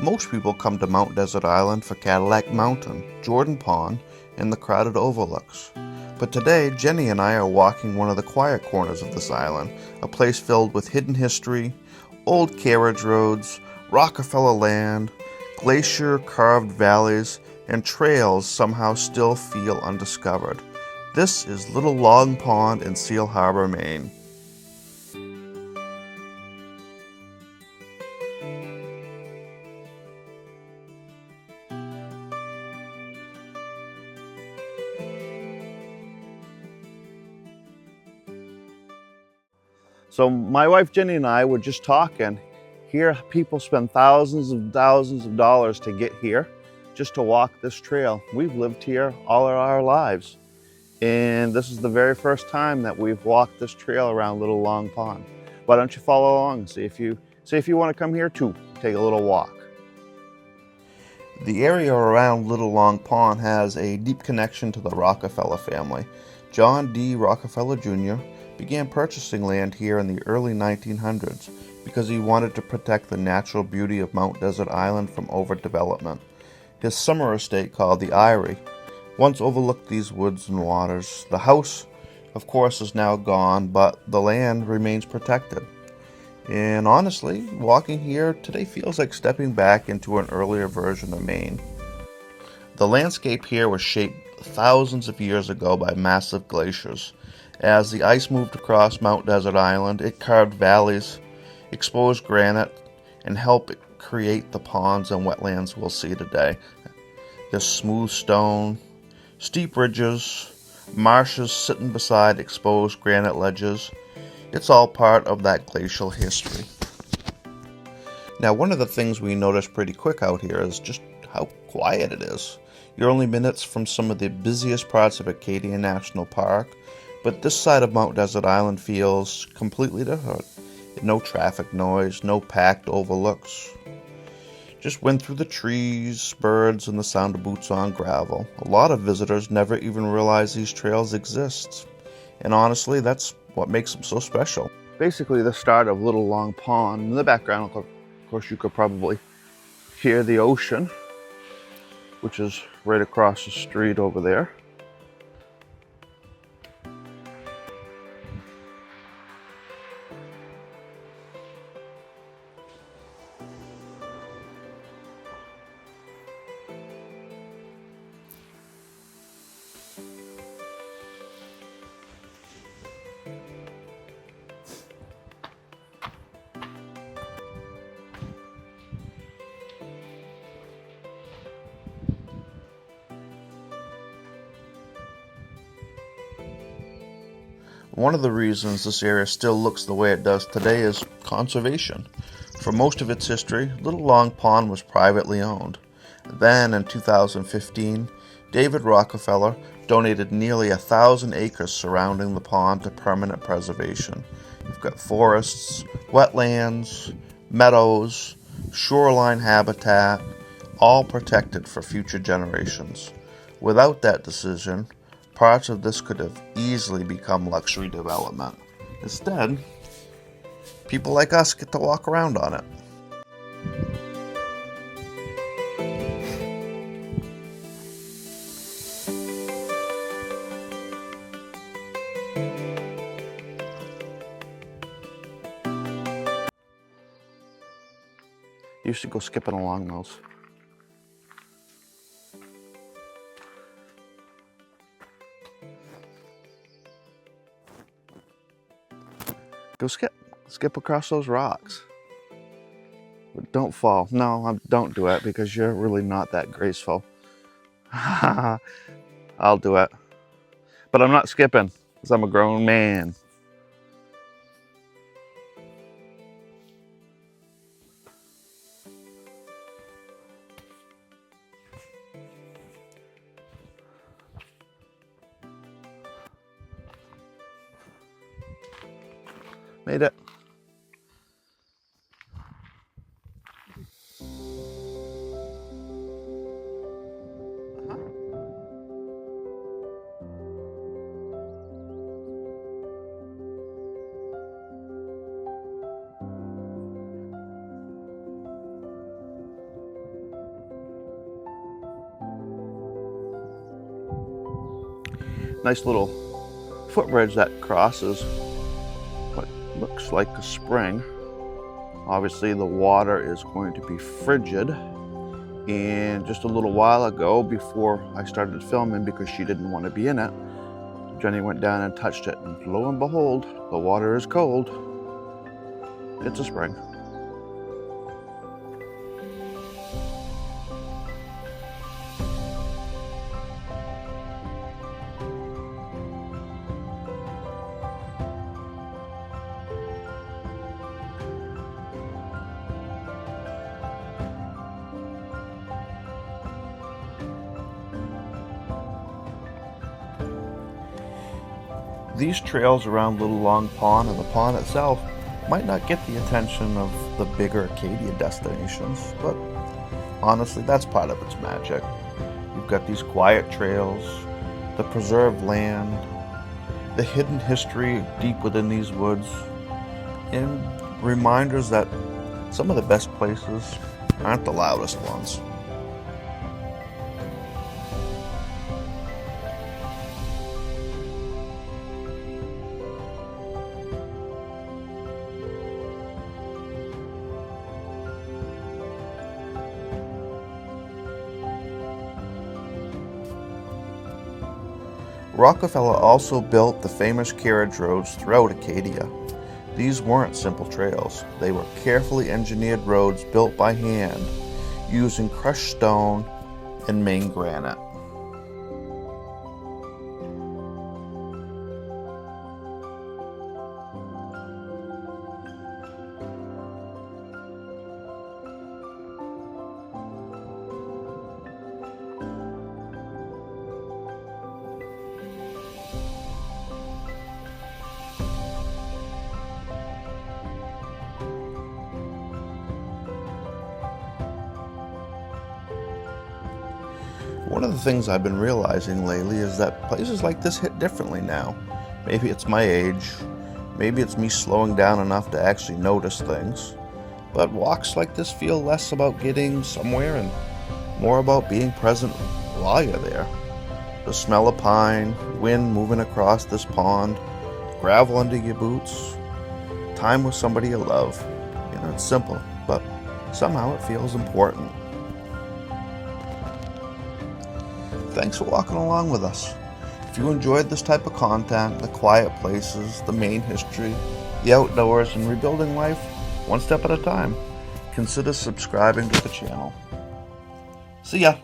Most people come to Mount Desert Island for Cadillac Mountain, Jordan Pond, and the crowded overlooks. But today, Jeni and I are walking one of the quiet corners of this island, a place filled with hidden history, old carriage roads, Rockefeller land, glacier-carved valleys, and trails somehow still feel undiscovered. This is Little Long Pond in Seal Harbor, Maine. So my wife Jenny and I were just talking. Here people spend thousands of dollars to get here, just to walk this trail. We've lived here all of our lives. And this is the very first time that we've walked this trail around Little Long Pond. Why don't you follow along and see if you want to come here too, take a little walk. The area around Little Long Pond has a deep connection to the Rockefeller family. John D. Rockefeller Jr. began purchasing land here in the early 1900s because he wanted to protect the natural beauty of Mount Desert Island from overdevelopment. His summer estate, called the Eyrie, once overlooked these woods and waters. The house, of course, is now gone, but the land remains protected. And honestly, walking here today feels like stepping back into an earlier version of Maine. The landscape here was shaped thousands of years ago by massive glaciers. As the ice moved across Mount Desert Island, it carved valleys, exposed granite, and helped create the ponds and wetlands we'll see today. There's smooth stone, steep ridges, marshes sitting beside exposed granite ledges. It's all part of that glacial history. Now, one of the things we noticed pretty quick out here is just how quiet it is. You're only minutes from some of the busiest parts of Acadia National Park, but this side of Mount Desert Island feels completely different. No traffic noise, no packed overlooks. Just wind through the trees, birds, and the sound of boots on gravel. A lot of visitors never even realize these trails exist. And honestly, that's what makes them so special. Basically the start of Little Long Pond. In the background, of course, you could probably hear the ocean, which is right across the street over there. One of the reasons this area still looks the way it does today is conservation. For most of its history, Little Long Pond was privately owned. Then, in 2015, David Rockefeller donated nearly 1,000 acres surrounding the pond to permanent preservation. You've got forests, wetlands, meadows, shoreline habitat, all protected for future generations. Without that decision, parts of this could have easily become luxury development. Instead, people like us get to walk around on it. You should go skipping along those. Go skip across those rocks. But don't fall. No, don't do it because you're really not that graceful. I'll do it. But I'm not skipping because I'm a grown man. Made it. Nice little footbridge that crosses what looks like a spring. Obviously the water is going to be frigid, and just a little while ago, before I started filming because she didn't want to be in it, Jenny went down and touched it, and lo and behold, the water is cold. It's a spring. These trails around Little Long Pond and the pond itself might not get the attention of the bigger Acadia destinations, but honestly, that's part of its magic. You've got these quiet trails, the preserved land, the hidden history deep within these woods, and reminders that some of the best places aren't the loudest ones. Rockefeller also built the famous carriage roads throughout Acadia. These weren't simple trails. They were carefully engineered roads built by hand, using crushed stone and Maine granite. One of the things I've been realizing lately is that places like this hit differently now. Maybe it's my age, maybe it's me slowing down enough to actually notice things, but walks like this feel less about getting somewhere and more about being present while you're there. The smell of pine, wind moving across this pond, gravel under your boots, time with somebody you love. You know, it's simple, but somehow it feels important. Thanks for walking along with us. If you enjoyed this type of content, the quiet places, the Maine history, the outdoors, and rebuilding life one step at a time, consider subscribing to the channel. See ya!